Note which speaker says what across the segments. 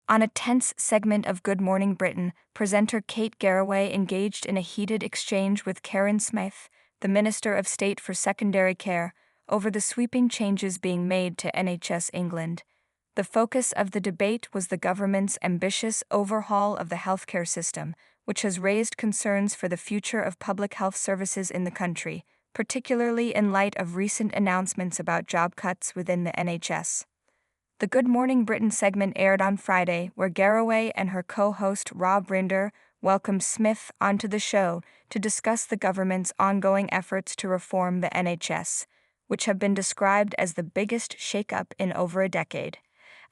Speaker 1: On a tense segment of Good Morning Britain, presenter Kate Garraway engaged in a heated exchange with Karin Smyth, the Minister of State for Secondary Care, over the sweeping changes being made to NHS England. The focus of the debate was the government's ambitious overhaul of the healthcare system, which has raised concerns for the future of public health services in the country, particularly in light of recent announcements about job cuts within the NHS. The Good Morning Britain segment aired on Friday, where Garraway and her co-host Rob Rinder welcomed Smyth onto the show to discuss the government's ongoing efforts to reform the NHS, which have been described as the biggest shakeup in over a decade.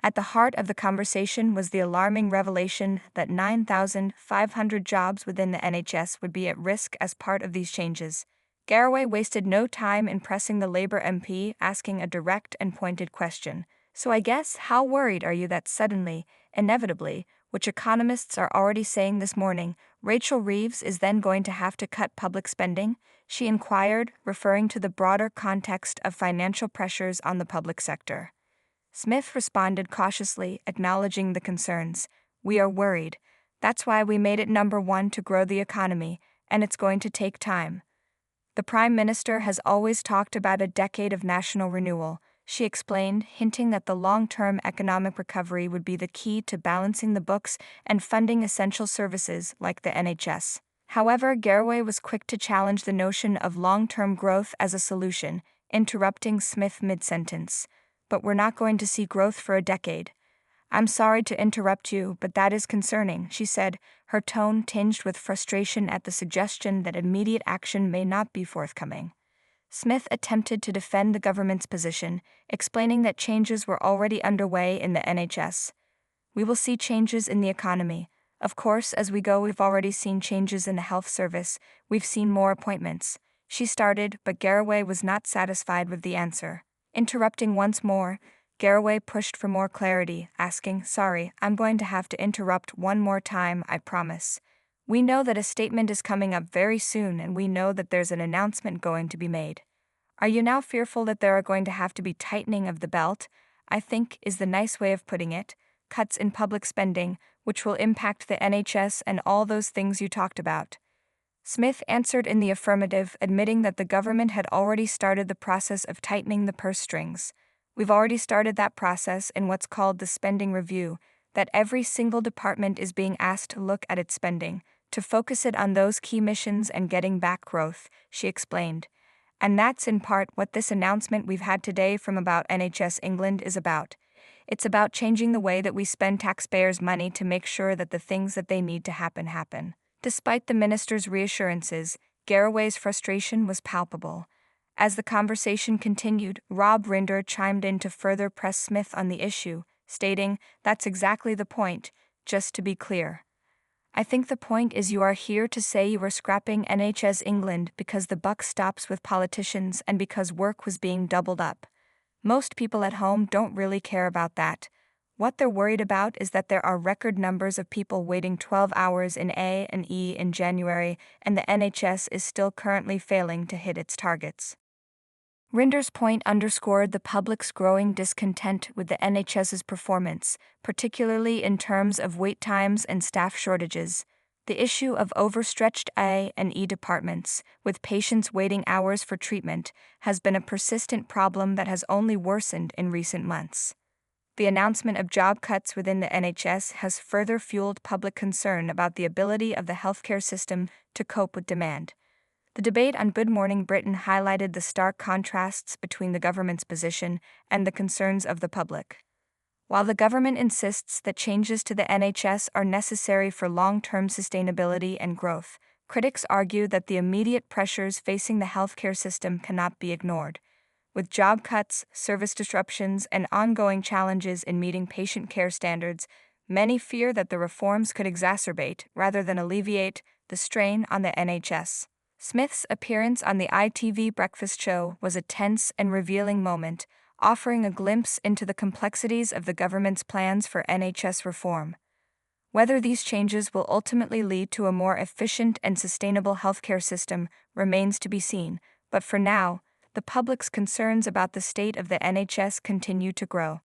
Speaker 1: At the heart of the conversation was the alarming revelation that 9,500 jobs within the NHS would be at risk as part of these changes. Garraway wasted no time in pressing the Labour MP, asking a direct and pointed question. So I guess, how worried are you that suddenly, inevitably, which economists are already saying this morning, Rachel Reeves is then going to have to cut public spending? She inquired, referring to the broader context of financial pressures on the public sector. Smyth responded cautiously, acknowledging the concerns. We are worried. That's why we made it number one to grow the economy, and it's going to take time. The Prime Minister has always talked about a decade of national renewal, she explained, hinting that the long-term economic recovery would be the key to balancing the books and funding essential services like the NHS. However, Garraway was quick to challenge the notion of long-term growth as a solution, interrupting Smyth mid-sentence. But we're not going to see growth for a decade. I'm sorry to interrupt you, but that is concerning, she said, her tone tinged with frustration at the suggestion that immediate action may not be forthcoming. Smyth attempted to defend the government's position, explaining that changes were already underway in the NHS. We will see changes in the economy. Of course, as we go, we've already seen changes in the health service. We've seen more appointments. She started, but Garraway was not satisfied with the answer. Interrupting once more, Garraway pushed for more clarity, asking, "Sorry, I'm going to have to interrupt one more time, I promise. We know that a statement is coming up very soon, and we know that there's an announcement going to be made. Are you now fearful that there are going to have to be tightening of the belt? I think is the nice way of putting it, cuts in public spending, which will impact the NHS and all those things you talked about." Smyth answered in the affirmative, admitting that the government had already started the process of tightening the purse strings. We've already started that process in what's called the spending review, that every single department is being asked to look at its spending, to focus it on those key missions and getting back growth, she explained. And that's in part what this announcement we've had today from about NHS England is about. It's about changing the way that we spend taxpayers' money to make sure that the things that they need to happen. Despite the minister's reassurances, Garraway's frustration was palpable. As the conversation continued, Rob Rinder chimed in to further press Smyth on the issue, stating, "That's exactly the point, just to be clear. I think the point is you are here to say you were scrapping NHS England because the buck stops with politicians and because work was being doubled up. Most people at home don't really care about that. What they're worried about is that there are record numbers of people waiting 12 hours in A&E in January, and the NHS is still currently failing to hit its targets." Rinder's point underscored the public's growing discontent with the NHS's performance, particularly in terms of wait times and staff shortages. The issue of overstretched A&E departments, with patients waiting hours for treatment, has been a persistent problem that has only worsened in recent months. The announcement of job cuts within the NHS has further fueled public concern about the ability of the healthcare system to cope with demand. The debate on Good Morning Britain highlighted the stark contrasts between the government's position and the concerns of the public. While the government insists that changes to the NHS are necessary for long-term sustainability and growth, critics argue that the immediate pressures facing the healthcare system cannot be ignored. With job cuts, service disruptions, and ongoing challenges in meeting patient care standards, many fear that the reforms could exacerbate, rather than alleviate, the strain on the NHS. Smyth's appearance on the ITV breakfast show was a tense and revealing moment, offering a glimpse into the complexities of the government's plans for NHS reform. Whether these changes will ultimately lead to a more efficient and sustainable healthcare system remains to be seen, but for now, the public's concerns about the state of the NHS continue to grow.